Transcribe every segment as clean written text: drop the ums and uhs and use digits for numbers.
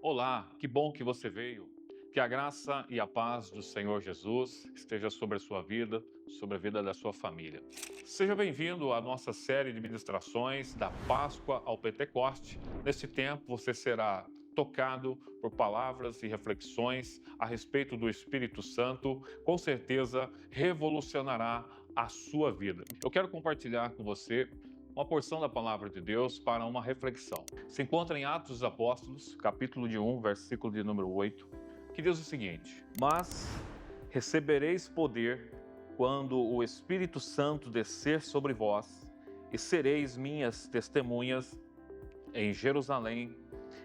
Olá, que bom que você veio. Que a graça e a paz do Senhor Jesus esteja sobre a sua vida, sobre a vida da sua família. Seja bem-vindo à nossa série de ministrações da Páscoa ao Pentecoste. Nesse tempo você será tocado por palavras e reflexões a respeito do Espírito Santo, com certeza revolucionará a sua vida. Eu quero compartilhar com você uma porção da palavra de Deus para uma reflexão. Se encontra em Atos dos Apóstolos, capítulo de 1, versículo de número 8, que diz o seguinte: Mas recebereis poder quando o Espírito Santo descer sobre vós, e sereis minhas testemunhas em Jerusalém,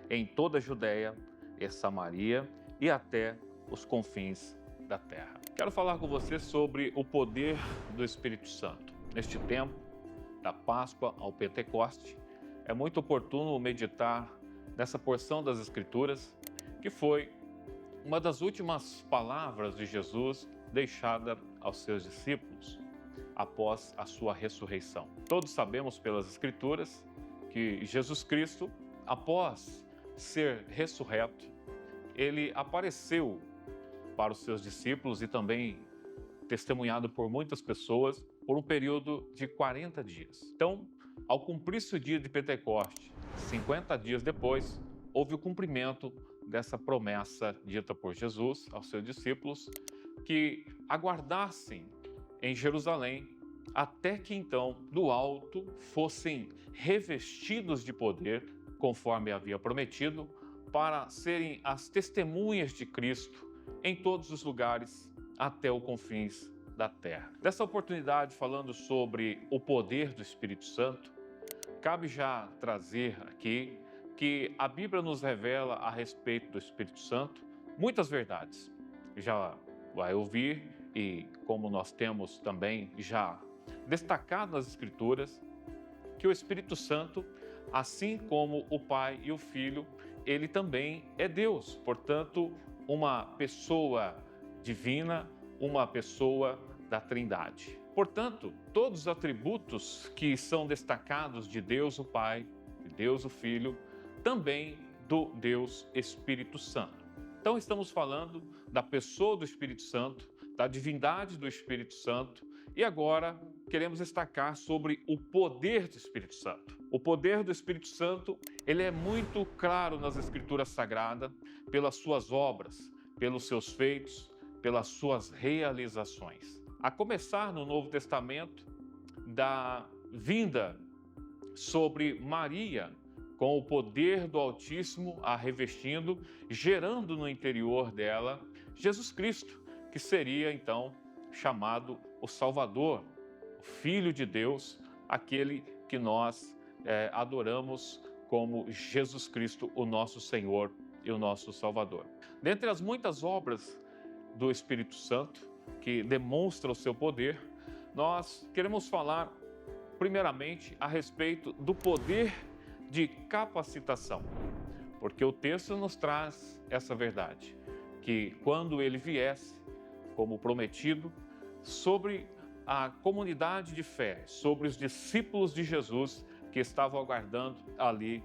em toda a Judéia e Samaria e até os confins da terra. Quero falar com você sobre o poder do Espírito Santo. Neste tempo da Páscoa ao Pentecoste, é muito oportuno meditar nessa porção das Escrituras, que foi uma das últimas palavras de Jesus deixada aos seus discípulos após a sua ressurreição. Todos sabemos pelas Escrituras que Jesus Cristo, após ser ressurreto, ele apareceu para os seus discípulos e também testemunhado por muitas pessoas por um período de 40 dias. Então, ao cumprir-se o dia de Pentecoste, 50 dias depois, houve o cumprimento dessa promessa dita por Jesus aos seus discípulos, que aguardassem em Jerusalém até que então, do alto, fossem revestidos de poder, conforme havia prometido, para serem as testemunhas de Cristo em todos os lugares até os confins da terra. Dessa oportunidade, falando sobre o poder do Espírito Santo, cabe já trazer aqui que a Bíblia nos revela a respeito do Espírito Santo muitas verdades. Já vai ouvir, e como nós temos também já destacado nas Escrituras, que o Espírito Santo, assim como o Pai e o Filho, ele também é Deus, portanto, uma pessoa divina, uma pessoa da Trindade. Portanto, todos os atributos que são destacados de Deus o Pai, de Deus o Filho, também do Deus Espírito Santo. Então estamos falando da pessoa do Espírito Santo, da divindade do Espírito Santo, e agora queremos destacar sobre o poder do Espírito Santo. O poder do Espírito Santo, ele é muito claro nas Escrituras Sagradas, pelas suas obras, pelos seus feitos, pelas suas realizações. A começar no Novo Testamento, da vinda sobre Maria, com o poder do Altíssimo a revestindo, gerando no interior dela Jesus Cristo, que seria então chamado o Salvador, o Filho de Deus, aquele que nós adoramos como Jesus Cristo, o nosso Senhor e o nosso Salvador. Dentre as muitas obras do Espírito Santo, que demonstra o seu poder, nós queremos falar primeiramente a respeito do poder de capacitação, porque o texto nos traz essa verdade, que quando ele viesse, como prometido, sobre a comunidade de fé, sobre os discípulos de Jesus que estavam aguardando ali,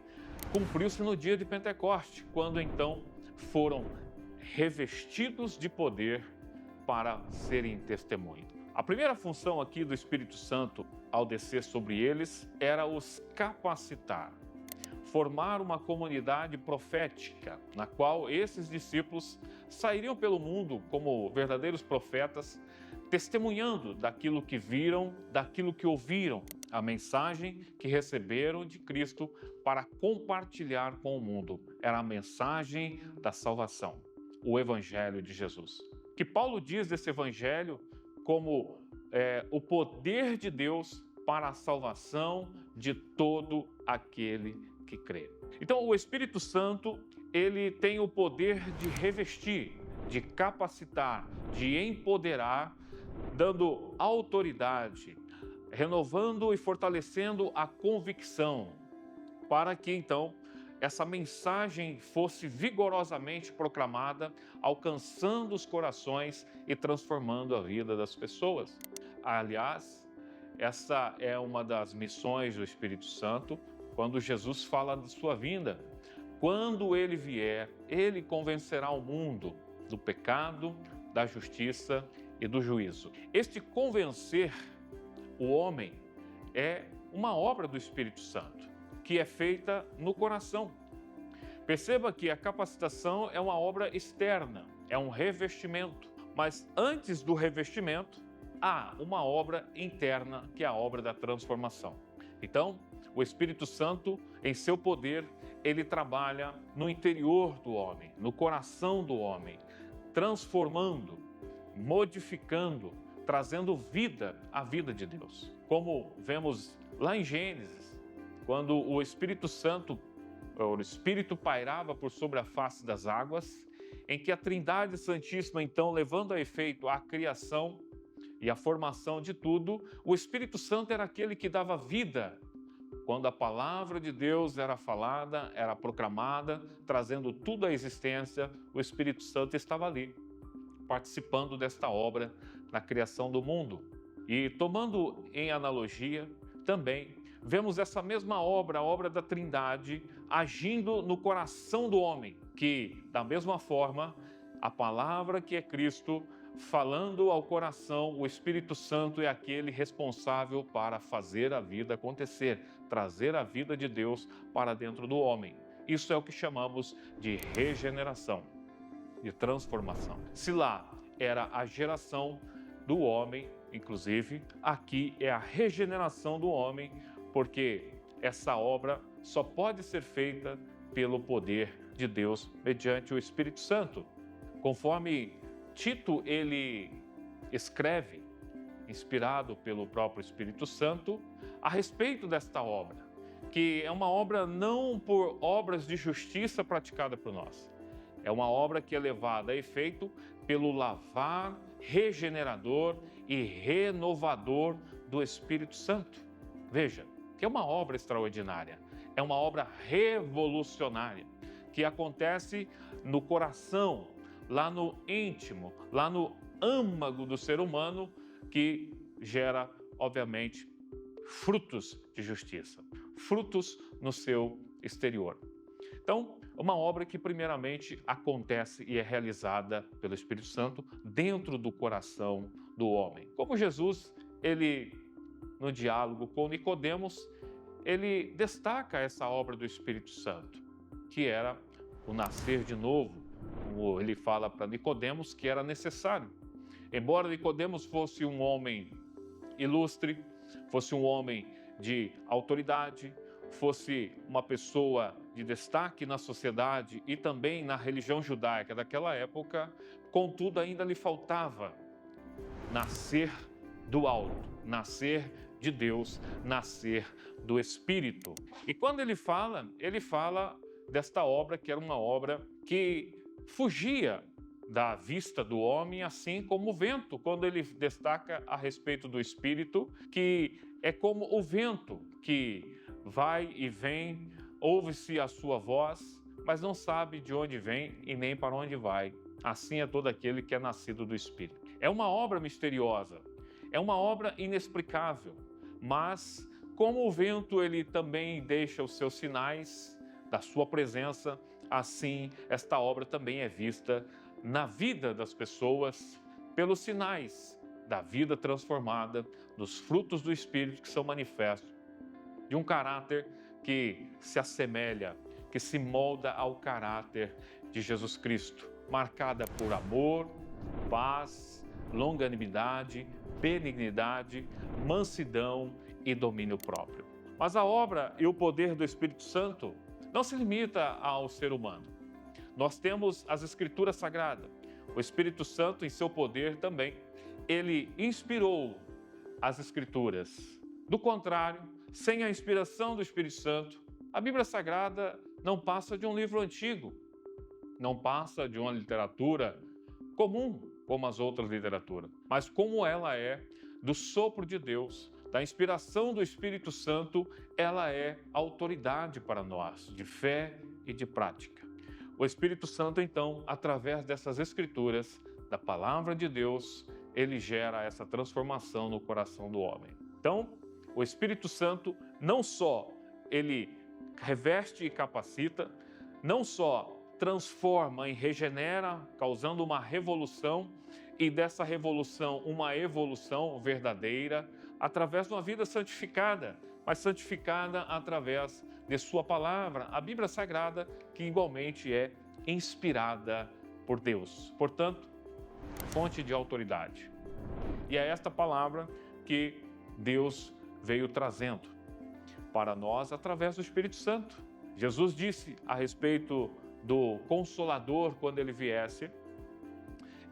cumpriu-se no dia de Pentecoste, quando então foram revestidos de poder para serem testemunhas. A primeira função aqui do Espírito Santo, ao descer sobre eles, era os capacitar, formar uma comunidade profética, na qual esses discípulos sairiam pelo mundo como verdadeiros profetas, testemunhando daquilo que viram, daquilo que ouviram, a mensagem que receberam de Cristo para compartilhar com o mundo. Era a mensagem da salvação, o Evangelho de Jesus. Que Paulo diz desse Evangelho como o poder de Deus para a salvação de todo aquele que crê. Então, o Espírito Santo, ele tem o poder de revestir, de capacitar, de empoderar, dando autoridade, renovando e fortalecendo a convicção, para que então essa mensagem fosse vigorosamente proclamada, alcançando os corações e transformando a vida das pessoas. Aliás, essa é uma das missões do Espírito Santo, quando Jesus fala de sua vinda, Quando ele vier, ele convencerá o mundo do pecado, da justiça e do juízo. Este convencer o homem é uma obra do Espírito Santo, que é feita no coração. Perceba que a capacitação é uma obra externa, é um revestimento. Mas antes do revestimento, há uma obra interna, que é a obra da transformação. Então, o Espírito Santo, em seu poder, ele trabalha no interior do homem, no coração do homem, transformando, modificando, trazendo vida à vida de Deus. Como vemos lá em Gênesis, quando o Espírito Santo, o Espírito pairava por sobre a face das águas, em que a Trindade Santíssima, então, levando a efeito a criação e a formação de tudo, o Espírito Santo era aquele que dava vida. Quando a palavra de Deus era falada, era proclamada, trazendo tudo à existência, o Espírito Santo estava ali, participando desta obra na criação do mundo. E tomando em analogia, também vemos essa mesma obra, a obra da Trindade, agindo no coração do homem, que, da mesma forma, a palavra que é Cristo, falando ao coração, o Espírito Santo é aquele responsável para fazer a vida acontecer, trazer a vida de Deus para dentro do homem. Isso é o que chamamos de regeneração, de transformação. Se lá era a geração do homem, inclusive, aqui é a regeneração do homem, porque essa obra só pode ser feita pelo poder de Deus mediante o Espírito Santo. Conforme Tito, ele escreve, inspirado pelo próprio Espírito Santo, a respeito desta obra, que é uma obra não por obras de justiça praticada por nós, é uma obra que é levada a efeito pelo lavar regenerador e renovador do Espírito Santo. Veja, que é uma obra extraordinária, é uma obra revolucionária, que acontece no coração, lá no íntimo, lá no âmago do ser humano, que gera, obviamente, frutos de justiça, frutos no seu exterior. Então, uma obra que primeiramente acontece e é realizada pelo Espírito Santo dentro do coração do homem. Como Jesus, ele, no diálogo com Nicodemos, ele destaca essa obra do Espírito Santo, que era o nascer de novo, como ele fala para Nicodemos que era necessário. Embora Nicodemos fosse um homem ilustre, fosse um homem de autoridade, fosse uma pessoa de destaque na sociedade e também na religião judaica daquela época, contudo ainda lhe faltava nascer do alto, nascer de Deus, nascer do Espírito. E quando ele fala desta obra que era uma obra que fugia da vista do homem, assim como o vento, quando ele destaca a respeito do Espírito, que é como o vento que vai e vem, ouve-se a sua voz, mas não sabe de onde vem e nem para onde vai. Assim é todo aquele que é nascido do Espírito. É uma obra misteriosa, é uma obra inexplicável, mas como o vento ele também deixa os seus sinais da sua presença, assim esta obra também é vista na vida das pessoas pelos sinais da vida transformada, dos frutos do Espírito que são manifestos, de um caráter que se assemelha, que se molda ao caráter de Jesus Cristo, marcada por amor, paz, longanimidade, benignidade, mansidão e domínio próprio. Mas a obra e o poder do Espírito Santo não se limita ao ser humano. Nós temos as Escrituras Sagradas. O Espírito Santo, em seu poder também, ele inspirou as Escrituras. Do contrário, sem a inspiração do Espírito Santo, a Bíblia Sagrada não passa de um livro antigo, não passa de uma literatura comum, como as outras literaturas, mas como ela é do sopro de Deus, da inspiração do Espírito Santo, ela é autoridade para nós, de fé e de prática. O Espírito Santo, então, através dessas Escrituras, da Palavra de Deus, ele gera essa transformação no coração do homem. Então, o Espírito Santo não só ele reveste e capacita, não só transforma e regenera, causando uma revolução, e dessa revolução uma evolução verdadeira, através de uma vida santificada, mas santificada através de sua palavra, a Bíblia Sagrada, que igualmente é inspirada por Deus. Portanto, fonte de autoridade. E é esta palavra que Deus veio trazendo para nós através do Espírito Santo. Jesus disse a respeito do Consolador, quando ele viesse,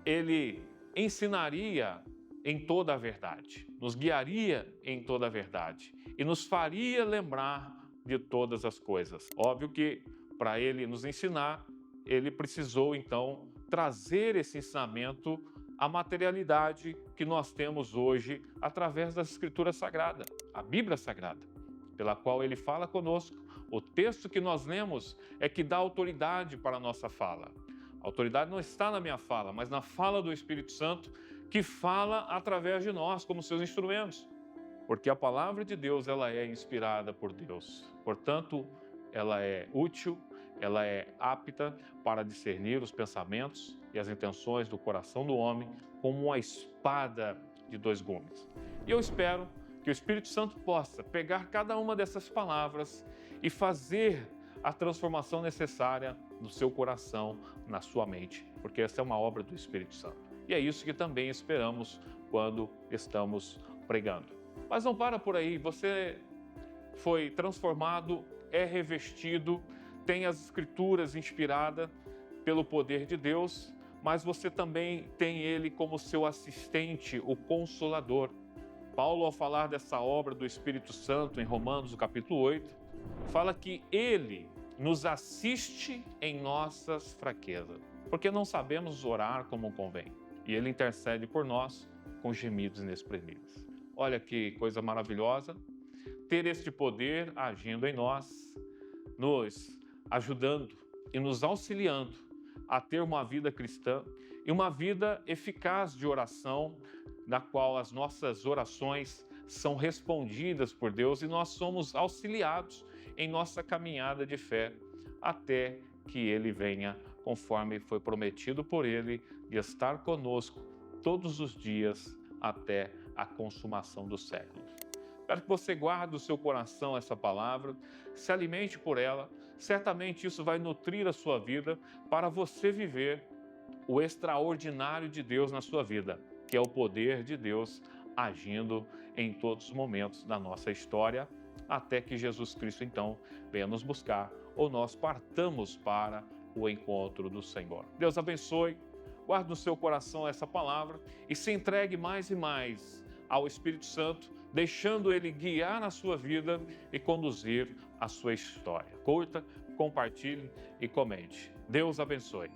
ele ensinaria em toda a verdade, nos guiaria em toda a verdade e nos faria lembrar de todas as coisas. Óbvio que para ele nos ensinar, ele precisou então trazer esse ensinamento à materialidade que nós temos hoje através da Escritura Sagrada, a Bíblia Sagrada, pela qual ele fala conosco. O texto que nós lemos é que dá autoridade para a nossa fala. A autoridade não está na minha fala, mas na fala do Espírito Santo, que fala através de nós, como seus instrumentos. Porque a palavra de Deus, ela é inspirada por Deus. Portanto, ela é útil, ela é apta para discernir os pensamentos e as intenções do coração do homem, como uma espada de dois gumes. E eu espero que o Espírito Santo possa pegar cada uma dessas palavras e fazer a transformação necessária no seu coração, na sua mente, porque essa é uma obra do Espírito Santo. E é isso que também esperamos quando estamos pregando. Mas não para por aí, você foi transformado, é revestido, tem as Escrituras inspiradas pelo poder de Deus, mas você também tem Ele como seu assistente, o Consolador. Paulo, ao falar dessa obra do Espírito Santo em Romanos, no capítulo 8, fala que Ele nos assiste em nossas fraquezas, porque não sabemos orar como convém. E Ele intercede por nós com gemidos inexprimíveis. Olha que coisa maravilhosa, ter este poder agindo em nós, nos ajudando e nos auxiliando a ter uma vida cristã e uma vida eficaz de oração, na qual as nossas orações são respondidas por Deus e nós somos auxiliados em nossa caminhada de fé até que Ele venha, conforme foi prometido por Ele, de estar conosco todos os dias até a consumação dos séculos. Espero que você guarde no seu coração essa palavra, se alimente por ela, certamente isso vai nutrir a sua vida para você viver o extraordinário de Deus na sua vida, que é o poder de Deus agindo em todos os momentos da nossa história, até que Jesus Cristo, então, venha nos buscar ou nós partamos para o encontro do Senhor. Deus abençoe, guarde no seu coração essa palavra e se entregue mais e mais ao Espírito Santo, deixando Ele guiar na sua vida e conduzir a sua história. Curta, compartilhe e comente. Deus abençoe.